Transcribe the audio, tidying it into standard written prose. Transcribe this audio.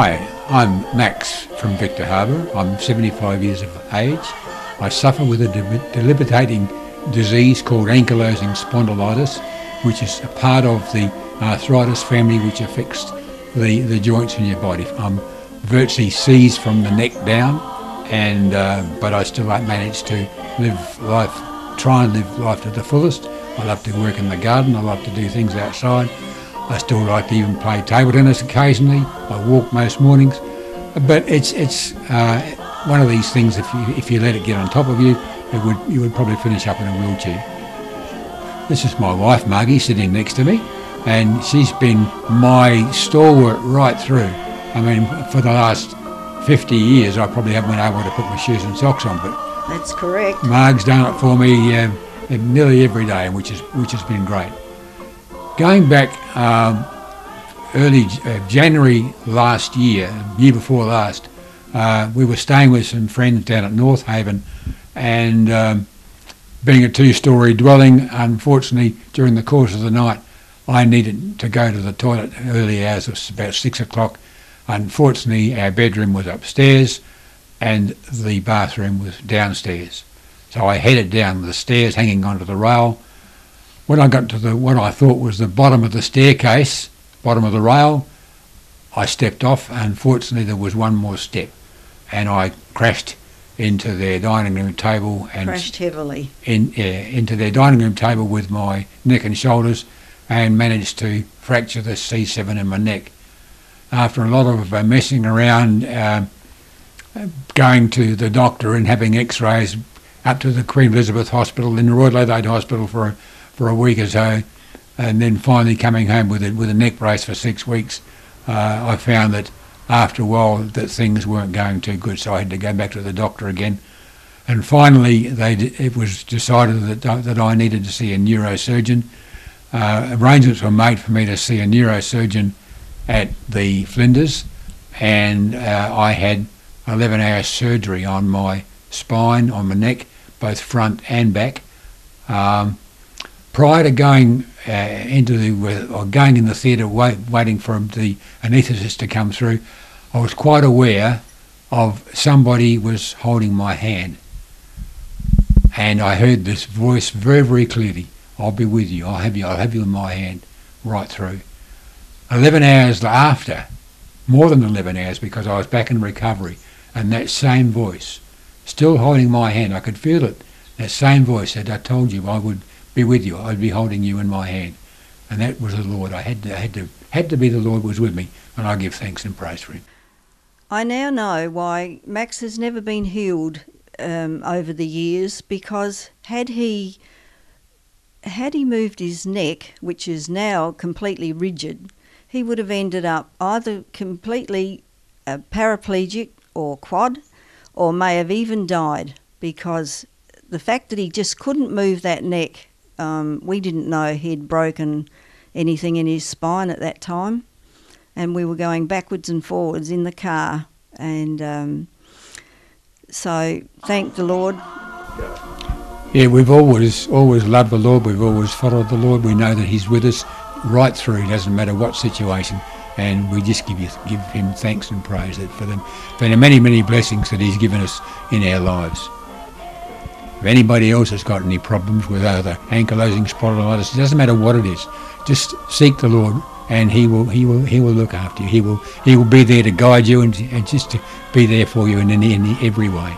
Hi, I'm Max from Victor Harbour. I'm 75 years of age. I suffer with a debilitating disease called Ankylosing Spondylitis, which is a part of the Athritis family which affects the joints in your body. I'm virtually seized from the neck down, and but I still manage to live life, try and live life to the fullest. I love to work in the garden, I love to do things outside. I still like to even play table tennis occasionally. I walk most mornings, but it's one of these things. If you let it get on top of you, you would probably finish up in a wheelchair. This is my wife Margie sitting next to me, and she's been my stalwart right through. I mean, for the last 50 years, I probably haven't been able to put my shoes and socks on, but that's correct. Marg's done it for me nearly every day, which has been great. Going back early January last year before last, we were staying with some friends down at North Haven, and being a two-storey dwelling, unfortunately, during the course of the night, I needed to go to the toilet early hours. It was about 6 o'clock. Unfortunately, our bedroom was upstairs and the bathroom was downstairs. So I headed down the stairs, hanging onto the rail. When I got to what I thought was the bottom of the staircase, bottom of the rail, I stepped off. Unfortunately, there was one more step, and I crashed into their dining room table, and crashed heavily into their dining room table with my neck and shoulders, and managed to fracture the C7 in my neck. After a lot of messing around, going to the doctor and having x-rays up to the Queen Elizabeth Hospital, then the Royal Adelaide Hospital for a week or so, and then finally coming home with a neck brace for 6 weeks, I found that after a while that things weren't going too good, so I had to go back to the doctor again. And finally it was decided that I needed to see a neurosurgeon. Arrangements were made for me to see a neurosurgeon at the Flinders, and I had 11 hours surgery on my spine, on my neck, both front and back. Prior to going in the theatre, waiting for the anaesthetist to come through, I was quite aware of somebody was holding my hand, and I heard this voice very, very clearly. I'll be with you. I'll have you in my hand right through. 11 hours after, more than 11 hours, because I was back in recovery, and that same voice, still holding my hand, I could feel it. That same voice said, "I told you I would be with you. I'd be holding you in my hand." And that was the Lord. I had to be the Lord was with me, and I give thanks and praise for him. I now know why Max has never been healed over the years, because had he moved his neck, which is now completely rigid, he would have ended up either completely paraplegic or quad, or may have even died, because the fact that he just couldn't move that neck, we didn't know he'd broken anything in his spine at that time, and we were going backwards and forwards in the car, and so thank the Lord. Yeah, we've always loved the Lord. We've always followed the Lord. We know that he's with us right through. It doesn't matter what situation, and we just give him thanks and praise for the many, many blessings that he's given us in our lives. If anybody else has got any problems with either ankylosing spondylitis, it doesn't matter what it is, just seek the Lord, and he will look after you. He will be there to guide you and just to be there for you in every way.